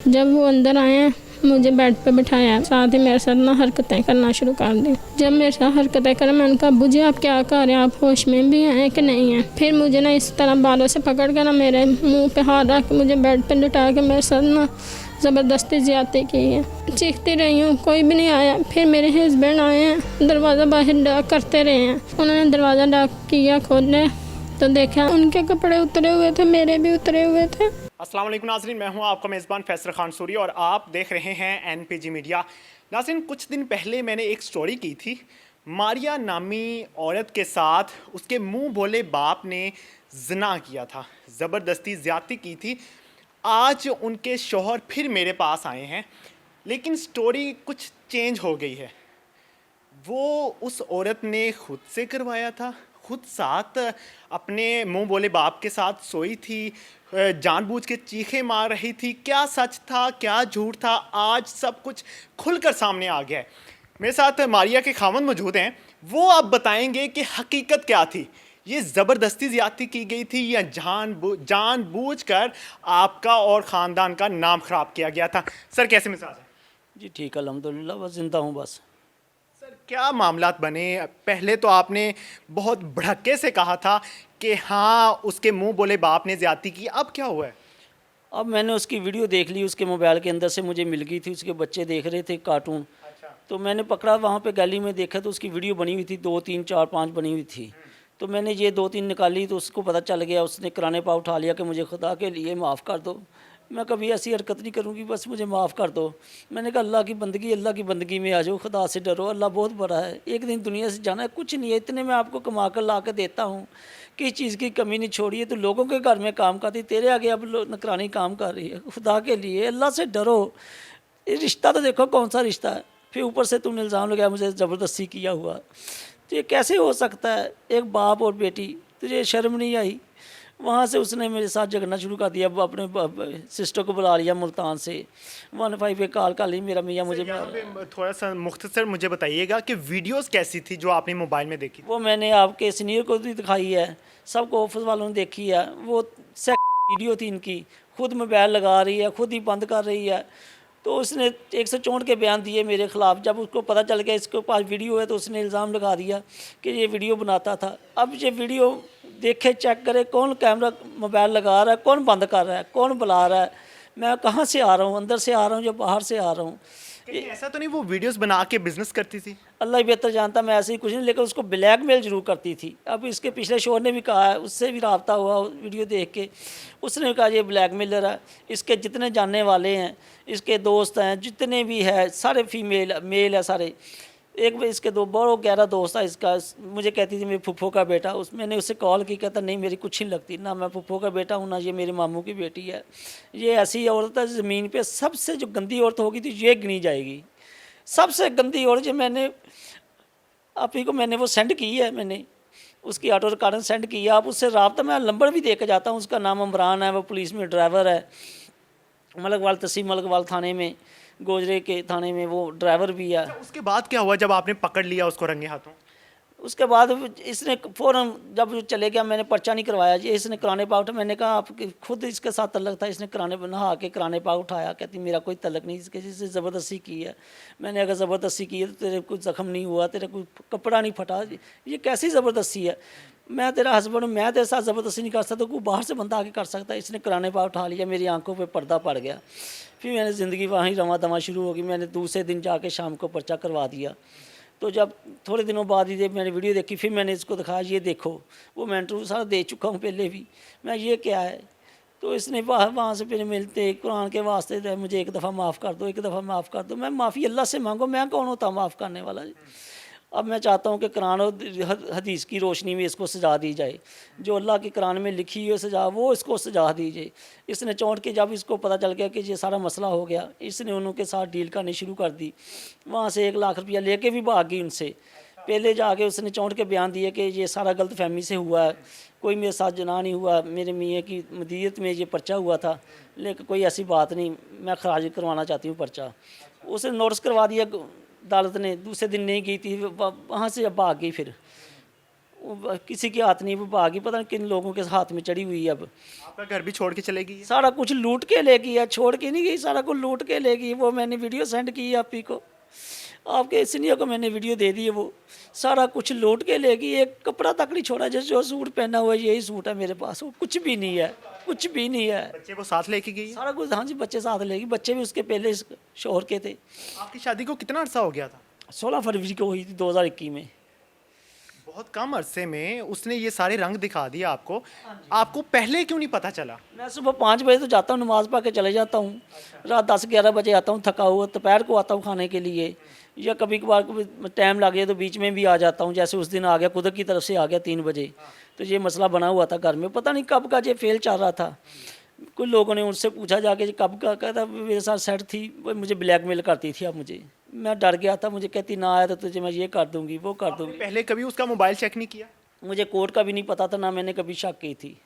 जब वो अंदर आए हैं मुझे बेड पे बिठाया, साथ ही मेरे साथ ना हरकतें करना शुरू कर दी। जब मेरे साथ हरकतें करें मैंने कहा अब्बू जी आप क्या कर रहे हैं, आप होश में भी हैं कि नहीं हैं। फिर मुझे ना इस तरह बालों से पकड़ कर ना मेरे मुंह पे हाथ रख के मुझे बेड पे लिटा के मेरे साथ ना ज़बरदस्ती ज्यादती की है। चीखती रही हूँ, कोई भी नहीं आया। फिर मेरे हस्बैंड आए हैं, दरवाज़ा बाहर डाक करते रहे हैं। उन्होंने दरवाज़ा डाक किया, खोले तो देखा उनके कपड़े उतरे हुए थे, मेरे भी उतरे हुए थे। अस्सलाम वालेकुम नाज़रीन, मैं हूं आपका मेज़बान फैसल खान सूरी और आप देख रहे हैं एनपीजी मीडिया। नाज़रीन, कुछ दिन पहले मैंने एक स्टोरी की थी। मारिया नामी औरत के साथ उसके मुंह बोले बाप ने ज़िना किया था, ज़बरदस्ती ज़्यादती की थी। आज उनके शौहर फिर मेरे पास आए हैं, लेकिन स्टोरी कुछ चेंज हो गई है। वो उस औरत ने खुद से करवाया था, खुद साथ अपने मुंह बोले बाप के साथ सोई थी, जानबूझ के चीखें मार रही थी। क्या सच था क्या झूठ था, आज सब कुछ खुलकर सामने आ गया है। मेरे साथ मारिया के खावंद मौजूद हैं, वो अब बताएंगे कि हकीकत क्या थी। ये ज़बरदस्ती ज़्यादती की गई थी या जानबूझकर आपका और ख़ानदान का नाम ख़राब किया गया था। सर कैसे मिजाज है? जी ठीक, अल्हम्दुलिल्लाह, बस ज़िंदा हूँ बस। सर क्या मामलात बने? पहले तो आपने बहुत भड़के से कहा था कि हाँ उसके मुंह बोले बाप ने ज्यादती की, अब क्या हुआ है? अब मैंने उसकी वीडियो देख ली, उसके मोबाइल के अंदर से मुझे मिल गई थी, उसके बच्चे देख रहे थे कार्टून। अच्छा। तो मैंने पकड़ा, वहाँ पे गैलरी में देखा तो उसकी वीडियो बनी हुई थी, 2 3 4 5 बनी हुई थी। तो मैंने ये 2 3 निकाली तो उसको पता चल गया, उसने किराने पा उठा लिया कि मुझे खुदा के लिए माफ़ कर दो, मैं कभी ऐसी हरकत नहीं करूँगी, बस मुझे माफ़ कर दो। मैंने कहा अल्लाह की बंदगी में आ जाओ, खुदा से डरो, अल्लाह बहुत बड़ा है, एक दिन दुनिया से जाना है, कुछ नहीं है, इतने में आपको कमा कर ला कर देता हूँ, किस चीज़ की कमी नहीं छोड़ी है। तो लोगों के घर में काम करती, तेरे आगे अब नौकरानी काम कर रही है। खुदा के लिए अल्लाह से डरो। ये रिश्ता तो देखो कौन सा रिश्ता है, फिर ऊपर से तुमने इल्ज़ाम लगाया मुझे ज़बरदस्ती किया हुआ। तो ये कैसे हो सकता है, एक बाप और बेटी, तुझे शर्म नहीं आई? वहाँ से उसने मेरे साथ झगड़ना शुरू कर दिया, अपने सिस्टर को बुला लिया मुल्तान से, 15 पे कॉल कर ली, मेरा मियाँ मुझे यहाँ पे थोड़ा सा मुख्तसर मुझे बताइएगा कि वीडियोस कैसी थी जो आपने मोबाइल में देखी? वो मैंने आपके सीनियर को भी दिखाई है, सबको ऑफिस वालों ने देखी है। वो वीडियो थी इनकी, खुद मोबाइल लगा रही है, खुद ही बंद कर रही है। तो उसने 164 के बयान दिए मेरे ख़िलाफ़। जब उसको पता चल गया इसके पास वीडियो है तो उसने इल्ज़ाम लगा दिया कि ये वीडियो बनाता था। अब ये वीडियो देखे, चेक करे, कौन कैमरा मोबाइल लगा रहा है, कौन बंद कर रहा है, कौन बुला रहा है, मैं कहाँ से आ रहा हूँ, अंदर से आ रहा हूँ या बाहर से आ रहा हूँ। ऐसा तो नहीं वो वीडियोस बना के बिजनेस करती थी? अल्लाह ही बेहतर जानता, मैं ऐसे ही कुछ नहीं, लेकिन उसको ब्लैकमेल जरूर करती थी। अब इसके पिछले शोर ने भी कहा है, उससे भी रब्ता हुआ वीडियो देख के, उसने कहा ये ब्लैकमेलर है। इसके जितने जानने वाले हैं, इसके दोस्त हैं, जितने भी है सारे फीमेल मेल है सारे। एक इसके 2 बहुत गहरा दोस्त है इसका, मुझे कहती थी मेरे फुफ्फो का बेटा। मैंने उससे कॉल की, कहता नहीं मेरी कुछ नहीं लगती, ना मैं फुफ्फो का बेटा हूँ, ना ये मेरे मामू की बेटी है। ये ऐसी औरत है ज़मीन पे सबसे जो गंदी औरत होगी तो ये गिनी जाएगी, सबसे गंदी। और जो मैंने आप ही को मैंने वो सेंड की है, मैंने उसकी ऑटो रिकॉर्डिंग सेंड किया। आप उससे रब्ता, मैं नंबर भी दे के जाता हूँ, उसका नाम इमरान है, वो पुलिस में ड्राइवर है, मलकवाल तहसील मलकवाल थाने में, गोजरे के थाने में वो ड्राइवर भी है। उसके बाद क्या हुआ जब आपने पकड़ लिया उसको रंगे हाथों? उसके बाद इसने फ़ौरन जब चले गया, मैंने पर्चा नहीं करवाया जी, इसने किराने पा उठा। मैंने कहा आप खुद इसके साथ तलक था, इसने किराने नहा के किराने पा उठाया। कहती मेरा कोई तलक नहीं, इसके जिससे ज़बरदस्ती की है। मैंने अगर ज़बरदस्ती की है तो तेरे कोई ज़ख्म नहीं हुआ, तेरा कोई कपड़ा नहीं फटा, ये कैसी ज़बरदस्ती है? मैं तेरा हस्बैंड हूँ, मैं तेरे साथ ज़बरदस्ती नहीं कर सकता, कोई बाहर से बंदा आके कर सकता है। इसने किराने पा उठा लिया, मेरी आंखों पे पर्दा पड़ गया। फिर मैंने ज़िंदगी वहीं रवा दवा शुरू होगी। मैंने दूसरे दिन जाके शाम को पर्चा करवा दिया। तो जब थोड़े दिनों बाद ही जब मैंने वीडियो देखी, फिर मैंने इसको दिखाया, ये देखो, वो मैं इंटरव्यू सारा दे चुका हूँ पहले भी, मैं ये क्या है। तो इसने वहाँ से फिर मिलते कुरान के वास्ते तो मुझे एक दफ़ा माफ़ कर दो, एक दफ़ा माफ़ कर दो। मैं माफ़ी अल्लाह से मांगो, मैं कौन होता माफ़ करने वाला। अब मैं चाहता हूँ कि कुरान और हदीस की रोशनी में इसको सजा दी जाए, जो अल्लाह के कुरान में लिखी हुई सजा वो इसको सजा दीजिए। इसने चौंट के जब इसको पता चल गया कि ये सारा मसला हो गया, इसने उनके साथ डील करनी शुरू कर दी। वहाँ से 1 लाख रुपया लेके भी भाग गई उनसे। पहले जाके उसने चौंट के बयान दिए कि ये सारा गलत फहमी से हुआ है, कोई मेरे साथ जना नहीं हुआ, मेरे मियाँ की मदीयत में ये पर्चा हुआ था, लेकिन कोई ऐसी बात नहीं, मैं खराज करवाना चाहती हूँ पर्चा। उसने नोटिस करवा दिया अदालत ने, दूसरे दिन नहीं गई थी, वहाँ से अब भाग गई। फिर वो किसी के हाथ नहीं, वो भागी, पता नहीं किन लोगों के हाथ में चढ़ी हुई है। अब आपका घर भी छोड़ के चले गई है? सारा कुछ लूट के ले गई है, छोड़ के नहीं गई, सारा कुछ लूट के ले गई। वो मैंने वीडियो सेंड की है आप ही को, आपके सीनियर को मैंने वीडियो दे दी है। वो सारा कुछ लूट के ले गई, एक कपड़ा तक नहीं छोड़ा। जो सूट पहना हुआ है यही सूट है मेरे पास, वो कुछ भी नहीं है, कुछ भी नहीं है। बच्चे वो साथ लेके गई है? सारा कुछ, हाँ जी, बच्चे साथ ले गई। बच्चे भी उसके पहले इस शोहर के थे। आपकी शादी को कितना अरसा हो गया था? 16 फरवरी को हुई थी 2021 में। बहुत कम अरसे में उसने ये सारे रंग दिखा दिए आपको। आपको पहले क्यों नहीं पता चला? मैं सुबह 5 बजे तो जाता हूँ, नमाज़ पढ़ के चले जाता हूँ। रात 10-11 बजे आता हूँ थका हुआ। दोपहर को आता हूँ खाने के लिए, या कभी कभार टाइम लग गया तो बीच में भी आ जाता हूँ। जैसे उस दिन आ गया, कुदरत की तरफ से आ गया 3 बजे। तो ये मसला बना हुआ था घर में, पता नहीं कब का ये फेल चल रहा था। कुछ लोगों ने उनसे पूछा जाके ये कब का, कहता मेरे साथ सेट थी, वो मुझे ब्लैकमेल करती थी। अब मुझे, मैं डर गया था, मुझे कहती ना आया तो तुझे मैं ये कर दूंगी, वो कर दूंगी। पहले कभी उसका मोबाइल चेक नहीं किया? मुझे कोड का भी नहीं पता था, ना मैंने कभी शक की थी।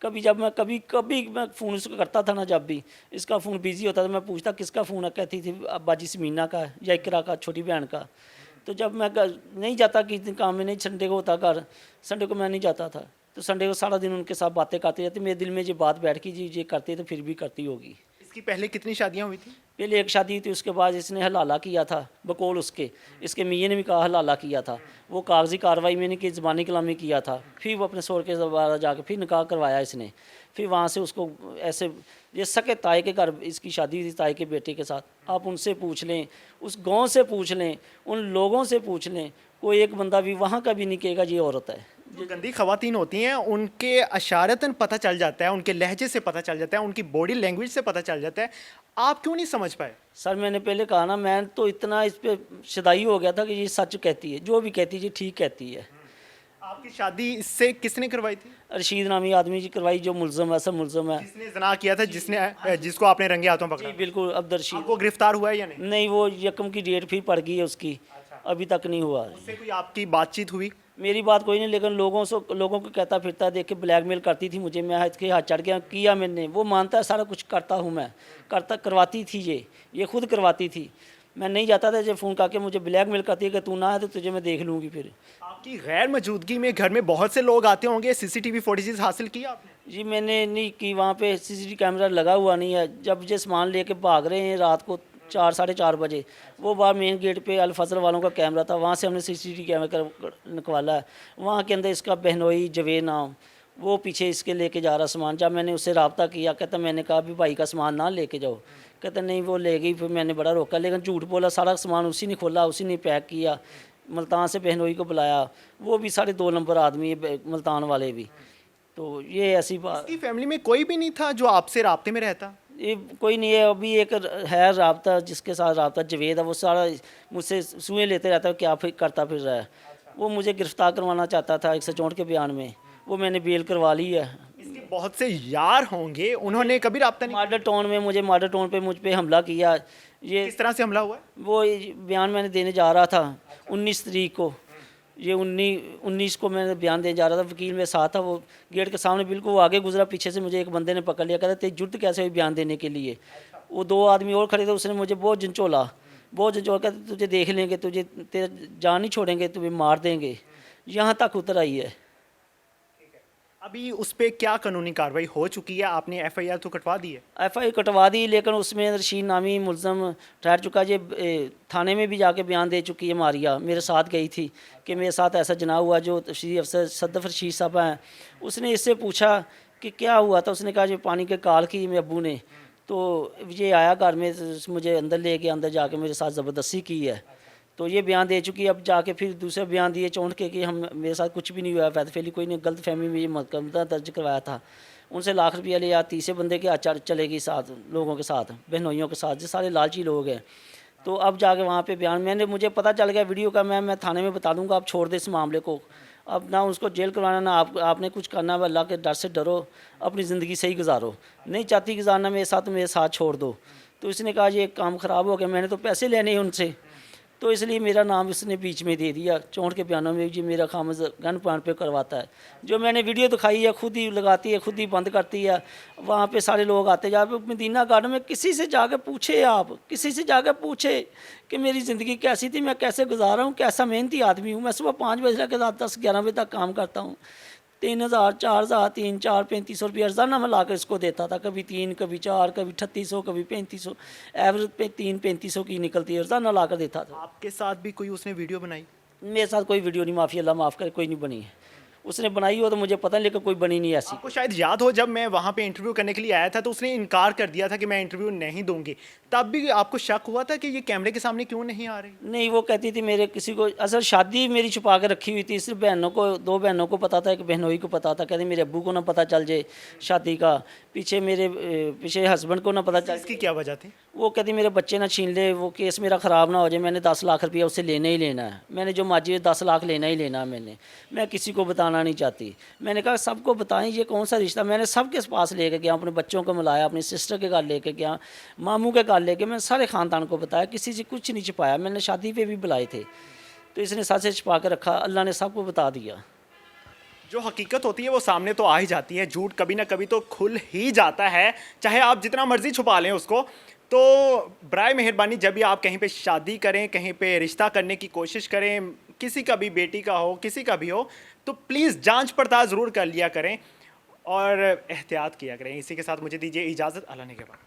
कभी जब मैं कभी मैं फ़ोन उसको करता था ना, जब भी इसका फ़ोन बिजी होता था, मैं पूछता किसका फ़ोन है, कहती थी बाजी समीना का या इकरा का, छोटी बहन का। तो जब मैं नहीं जाता कि काम में, नहीं संडे को होता घर, संडे को मैं नहीं जाता था, तो संडे को सारा दिन उनके साथ बातें करते रहते। मेरे दिल में ये बात बैठ की, जी ये करते तो फिर भी करती होगी। इसकी पहले कितनी शादियां हुई थी? पहले एक शादी थी, उसके बाद इसने हलाला किया था बकौल उसके, इसके मियाँ ने भी कहा हलाला किया था। वो कागजी कार्रवाई मैंने की, ज़बानी कलामी किया था। फिर वो अपने सोर के दोबारा जाके फिर निकाह करवाया इसने। फिर वहाँ से उसको ऐसे, ये सके ताए के घर इसकी शादी थी, ताए के बेटे के साथ। आप उनसे पूछ लें, उस गांव से पूछ लें, उन लोगों से पूछ लें, कोई एक बंदा भी वहाँ का भी नहीं कहेगा ये औरत है। जो गंदी खवातीन होती हैं उनके अशारतन पता चल जाता है, उनके लहजे से पता चल जाता है, उनकी बॉडी लैंग्वेज से पता चल जाता है। आप क्यों नहीं समझ पाए? सर मैंने पहले कहा ना, मैं तो इतना इस पे शदाई हो गया था कि ये सच कहती है, जो भी कहती है ये ठीक कहती है। आपकी शादी इससे किसने करवाई थी? रशीद नामी आदमी जी करवाई, जो मुलजम है, सब मुलजम है। जिसने जना किया था, जिसको आपने रंगे हाथों पकड़ा? जी बिल्कुल, अब्दुल रशीद। वो गिरफ्तार हुआ है या नहीं? नहीं, वो यकम की डेट फिर पड़ गई है उसकी, अभी तक नहीं हुआ। उससे कोई आपकी बातचीत हुई? मेरी बात कोई नहीं, लेकिन लोगों को कहता फिरता देख के ब्लैकमेल करती थी मुझे। मैं इसके हाथ चढ़ गया, किया मैंने। वो मानता है सारा कुछ करता हूँ मैं, करवाती थी ये खुद करवाती थी। मैं नहीं जाता था, जब फ़ोन करके मुझे ब्लैकमेल करती है कि तू ना है तो तुझे मैं देख लूँगी। फिर आपकी गैर मौजूदगी में घर में बहुत से लोग आते होंगे, सीसीटीवी फुटेजेस हासिल किया आपने? जी मैंने नहीं की, वहाँ पे सीसीटीवी कैमरा लगा हुआ नहीं है। जब ये सामान लेके भाग रहे हैं रात को 4-4:30 बजे, वो बाहर मेन गेट पे अल फजल वालों का कैमरा था, वहाँ से हमने सीसीटीवी कैमरा निकवाला है। वहाँ के अंदर इसका बहनोई जवेद नाम, वो पीछे इसके लेके जा रहा सामान। जब मैंने उससे रब्ता किया, कहता मैंने कहा भी भाई का सामान ना लेके जाओ, कहता नहीं वो ले गई। फिर मैंने बड़ा रोका, लेकिन झूठ बोला, सारा सामान उसी ने खोला, उसी ने पैक किया। मुल्तान से बहनोई को बुलाया, वो भी 2.5 नंबर आदमी है मुल्तान वाले भी। तो ये ऐसी बात। इसकी फैमिली में कोई भी नहीं था जो आपसे राब्ते में रहता? ये कोई नहीं है। अभी एक है राब्ता, जिसके साथ राब्ता जवेद है, वो सारा मुझसे सुएँ लेते रहता है, क्या फिर करता फिर रहा है। वो मुझे गिरफ्तार करवाना चाहता था 164 के बयान में, वो मैंने बेल करवा ली है। इसके बहुत से यार होंगे, उन्होंने कभी राब्ता नहीं? मॉडल टाउन पे मुझ पे हमला किया। ये किस तरह से हमला हुआ है? वो बयान मैंने देने जा रहा था 19 तारीख को, ये 19 को मैंने बयान देने जा रहा था। वकील मेरे साथ था, वो गेट के सामने बिल्कुल वो आगे गुजरा, पीछे से मुझे एक बंदे ने पकड़ लिया, कहता तेरी जुर्त कैसे हुई बयान देने के लिए। वो 2 आदमी और खड़े थे, उसने मुझे बहुत झंझोला, कहते तुझे देख लेंगे, तुझे तेरा जान नहीं छोड़ेंगे, तुम्हें मार देंगे। यहाँ तक उतर आई है। अभी उस पर क्या कानूनी कार्रवाई हो चुकी है? आपने एफआईआर तो कटवा दी है? एफआईआर कटवा दी, लेकिन उसमें रशीद नामी मुलजम ठहर चुका। ये थाने में भी जाके बयान दे चुकी है। मारिया मेरे साथ गई थी कि मेरे साथ ऐसा जना हुआ। जो तशरीफ अफसर सदफ रशीद साहब हैं, उसने इससे पूछा कि क्या हुआ था। उसने कहा जो पानी के काल की मेरे अब्बू ने, तो ये आया घर में, मुझे अंदर ले गया, अंदर जाके मेरे साथ ज़बरदस्ती की है। तो ये बयान दे चुकी है। अब जाके फिर दूसरे बयान दिए चौंक के कि हम मेरे साथ कुछ भी नहीं हुआ, फैली कोई नहीं, गलत फहमी में ये मुकदमा दर्ज करवाया था। उनसे लाख रुपया लिया, तीसरे बंदे के हाथ चलेगी साथ लोगों के साथ, बहनोइयों के साथ, जो सारे लालची लोग हैं। तो अब जाके वहाँ पे बयान मुझे पता चल गया वीडियो का। मैं थाने में बता दूँगा, आप छोड़ दे इस मामले को। अब ना उसको जेल करवाना, ना आपने कुछ करना। अल्लाह के डर से डरो, अपनी ज़िंदगी सही गुजारो। नहीं चाहती गुजारना मेरे साथ, तो मेरे साथ छोड़ दो। तो इसने कहा ये काम ख़राब हो गया, मैंने तो पैसे लेने हैं उनसे। तो इसलिए मेरा नाम उसने बीच में दे दिया चौंट के बयानों में, जी मेरा खामद गन पॉइंट पे करवाता है। जो मैंने वीडियो दिखाई है खुद ही लगाती है, खुद ही बंद करती है। वहाँ पे सारे लोग आते जा मदीना गार्डन में, किसी से जाकर पूछे, आप किसी से जाकर पूछे कि मेरी ज़िंदगी कैसी थी, मैं कैसे गुजारा हूँ, कैसा मेहनती आदमी हूँ। मैं सुबह 5 बजे से 10-11 बजे तक काम करता हूँ। 3000, 4000, 3, 4, 3500 रुपया रोज़ाना मैं लाकर इसको देता था। कभी 3, कभी 4, कभी 3800, कभी 3500, एवरेज पे 3-3500 की निकलती है, रोज़ाना लाकर देता था। आपके साथ भी कोई उसने वीडियो बनाई? मेरे साथ कोई वीडियो नहीं, माफ़ी अल्लाह माफ़ करे, कोई नहीं बनी है। उसने बनाई हो तो मुझे पता नहीं, लेकिन कोई बनी नहीं ऐसी। आपको शायद याद हो जब मैं वहाँ पे इंटरव्यू करने के लिए आया था तो उसने इनकार कर दिया था कि मैं इंटरव्यू नहीं दूंगी, तब भी आपको शक हुआ था कि ये कैमरे के सामने क्यों नहीं आ रही? नहीं, वो कहती थी मेरे किसी को, असल शादी मेरी छुपा के रखी हुई थी, सिर्फ बहनों को, 2 बहनों को पता था, एक बहनोई को पता था। कहती मेरे अब्बू को ना पता चल जाए शादी का, पीछे हस्बैंड को ना पता चल। इसकी क्या वजह थी? वो कहती मेरे बच्चे ना छीन ले, वो केस मेरा ख़राब ना हो जाए, मैंने 10 लाख रुपया उससे लेना ही लेना है। मैंने जो माजी 10 लाख लेना ही लेना है। मैं किसी को बताना नहीं चाहती। मैंने कहा सबको बताएं ये कौन सा रिश्ता। मैंने सबके पास लेके गया, अपने बच्चों को मिलाया, अपनी सिस्टर के घर लेके गया, मामू के घर लेके, मैं सारे ख़ानदान को बताया, किसी से कुछ नहीं छुपाया। मैंने शादी पे भी बुलाए थे, तो इसने साथ से छुपा कर रखा। अल्लाह ने सबको बता दिया। जो हकीकत होती है वो सामने तो आ ही जाती है, झूठ कभी ना कभी तो खुल ही जाता है, चाहे आप जितना मर्जी छुपा लें उसको। तो बराए मेहरबानी जब भी आप कहीं पे शादी करें, कहीं पे रिश्ता करने की कोशिश करें, किसी का भी, बेटी का हो, किसी का भी हो, तो प्लीज़ जांच पड़ताल ज़रूर कर लिया करें और एहतियात किया करें। इसी के साथ मुझे दीजिए इजाज़त। अल्लाह ने के बाद।